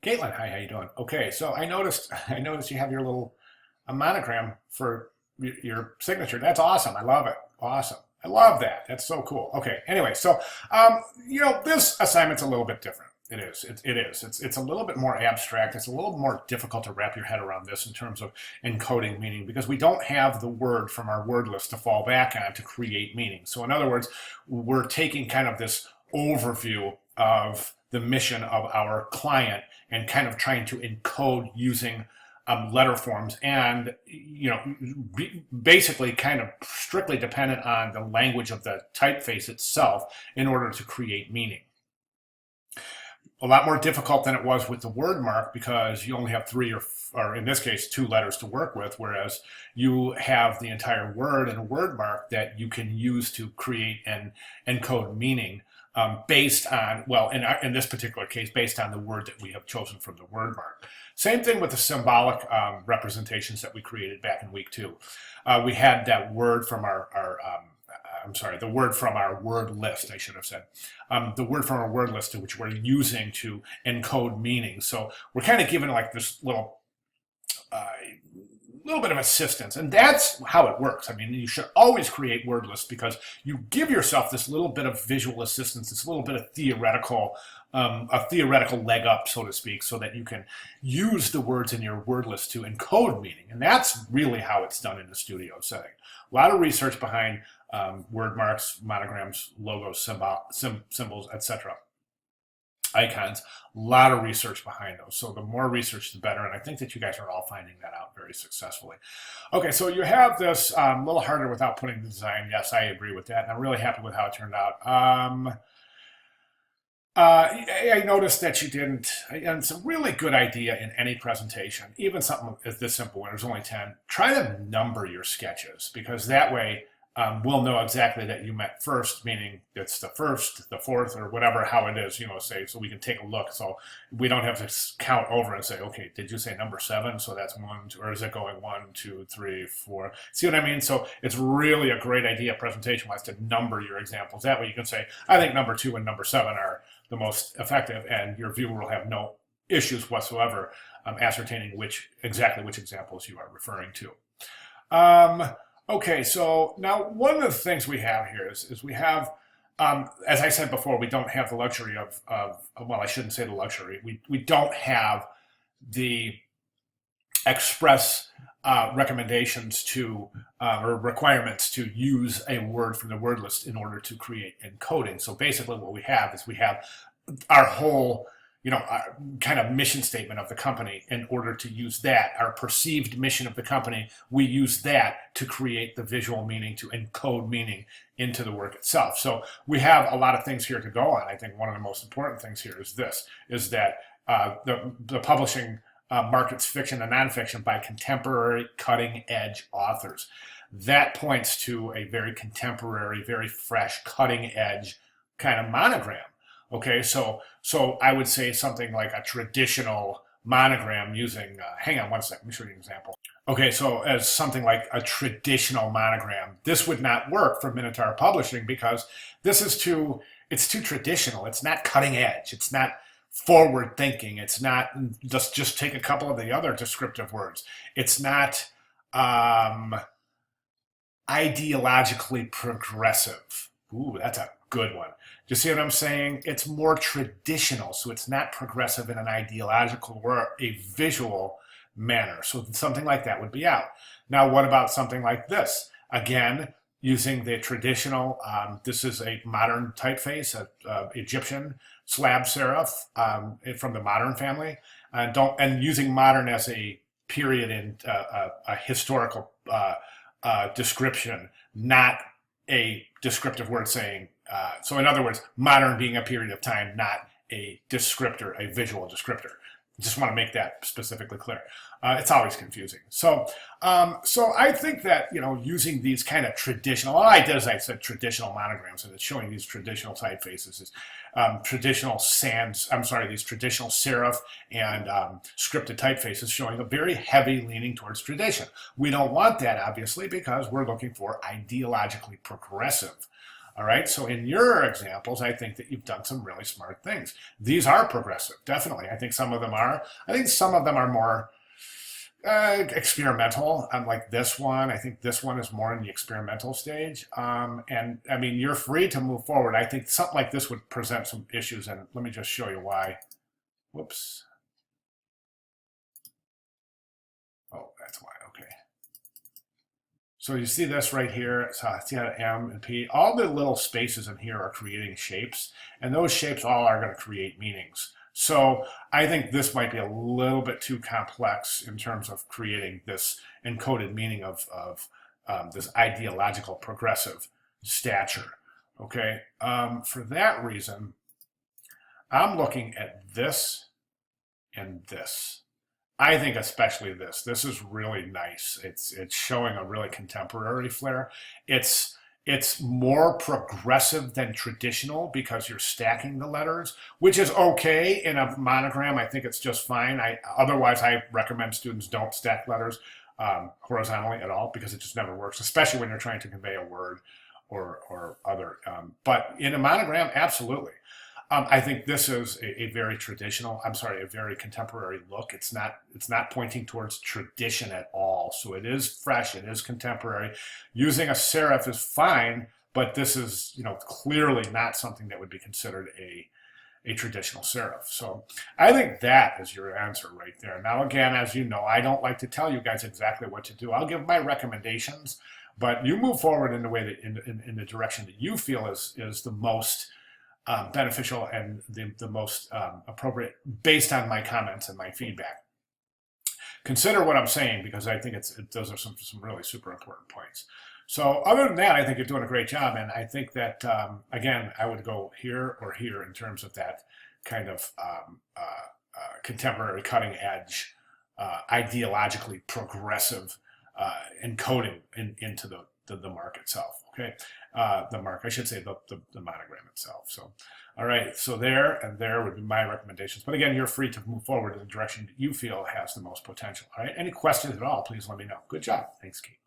Caitlin, hi, how you doing? Okay, so I noticed I noticed you have your little a monogram for your signature. That's awesome. I love it. Awesome. I love that. That's so cool. Okay. Anyway, so this assignment's a little bit different. It is. It is. It's a little bit more abstract. It's a little more difficult to wrap your head around this in terms of encoding meaning because we don't have the word from our word list to fall back on to create meaning. So in other words, we're taking kind of this overview of the mission of our client and kind of trying to encode using letter forms and basically kind of strictly dependent on the language of the typeface itself in order to create meaning. A lot more difficult than it was with the word mark because you only have three or in this case two letters to work with, whereas you have the entire word and a word mark that you can use to create and encode meaning based on, well, in this particular case, based on the word that we have chosen from the word mark. Same thing with the symbolic representations that we created back in week 2. We had that word from the word from our word list, I should have said. The word from our word list, which we're using to encode meaning. So we're kind of given like this little bit of assistance, and that's how it works. I mean, you should always create word lists because you give yourself this little bit of visual assistance, this little bit of a theoretical leg up, so to speak, so that you can use the words in your word list to encode meaning, and that's really how it's done in the studio setting. A lot of research behind word marks, monograms, logos, symbols, etc. Icons, a lot of research behind those. So the more research, the better. And I think that you guys are all finding that out very successfully. Okay, so you have this a little harder without putting the design. Yes, I agree with that. And I'm really happy with how it turned out. I noticed that you didn't, and it's a really good idea in any presentation, even something as this simple when there's only 10, try to number your sketches because that way we'll know exactly that you meant first, meaning it's the first, the fourth, or whatever, how it is, say, so we can take a look. So we don't have to count over and say, okay, did you say number 7? So that's 1, 2, or is it going 1, 2, 3, 4? See what I mean? So it's really a great idea presentation-wise to number your examples. That way you can say, I think number 2 and number 7 are the most effective, and your viewer will have no issues whatsoever ascertaining exactly which examples you are referring to. Okay, so now one of the things we have here is we have, as I said before, we don't have the luxury of well, I shouldn't say the luxury. We don't have the express recommendations to or requirements to use a word from the word list in order to create encoding. So basically what we have is we have our whole our kind of mission statement of the company. In order to use that, our perceived mission of the company, we use that to create the visual meaning, to encode meaning into the work itself. So we have a lot of things here to go on. I think one of the most important things here is that the publishing markets fiction and nonfiction by contemporary cutting edge authors. That points to a very contemporary, very fresh, cutting edge kind of monogram. Okay, so I would say something like a traditional monogram using, hang on one second, let me show you an example. Okay, so as something like a traditional monogram, this would not work for Minotaur Publishing because it's too traditional. It's not cutting edge. It's not forward thinking. It's not, just take a couple of the other descriptive words. It's not ideologically progressive. Ooh, that's a good one. Do you see what I'm saying? It's more traditional, so it's not progressive in an ideological or a visual manner. So something like that would be out. Now, what about something like this? Again, using the traditional, this is a modern typeface, Egyptian slab serif from the modern family, and using modern as a period in a historical description, not a descriptive word saying, so in other words, modern being a period of time, not a descriptor, a visual descriptor. Just want to make that specifically clear. It's always confusing. So I think that, using these kind of traditional, all I did is I said traditional monograms, and it's showing these traditional typefaces, traditional these traditional serif and scripted typefaces showing a very heavy leaning towards tradition. We don't want that, obviously, because we're looking for ideologically progressive All right. So in your examples, I think that you've done some really smart things. These are progressive, definitely. I think some of them are. I think some of them are more experimental. Like this one. I think this one is more in the experimental stage. And I mean, you're free to move forward. I think something like this would present some issues, and let me just show you why. Whoops. Oh, that's why. Okay. So you see this right here, so see how M and P, all the little spaces in here are creating shapes, and those shapes all are going to create meanings. So I think this might be a little bit too complex in terms of creating this encoded meaning of this ideological progressive stature. Okay, for that reason, I'm looking at this and this. I think especially this. This is really nice. It's showing a really contemporary flair. It's it's more progressive than traditional because you're stacking the letters, which is okay in a monogram. I think it's just fine. Otherwise I recommend students don't stack letters horizontally at all because it just never works, especially when you're trying to convey a word or other. But in a monogram, absolutely. I think this is a very traditional, I'm sorry, a very contemporary look. It's not pointing towards tradition at all. So it is fresh, it is contemporary. Using a serif is fine, but this is, clearly not something that would be considered a traditional serif. So I think that is your answer right there. Now, again, as you know, I don't like to tell you guys exactly what to do. I'll give my recommendations, but you move forward in the way that in the direction that you feel is the most beneficial and the most appropriate based on my comments and my feedback. Consider what I'm saying because I think those are some really super important points. So other than that, I think you're doing a great job, and I think that again, I would go here or here in terms of that kind of contemporary, cutting edge, ideologically progressive encoding into the mark itself. Okay, the mark, I should say the monogram itself. So, all right, so there and there would be my recommendations. But again, you're free to move forward in the direction that you feel has the most potential. All right, any questions at all, please let me know. Good job. Thanks, Kate.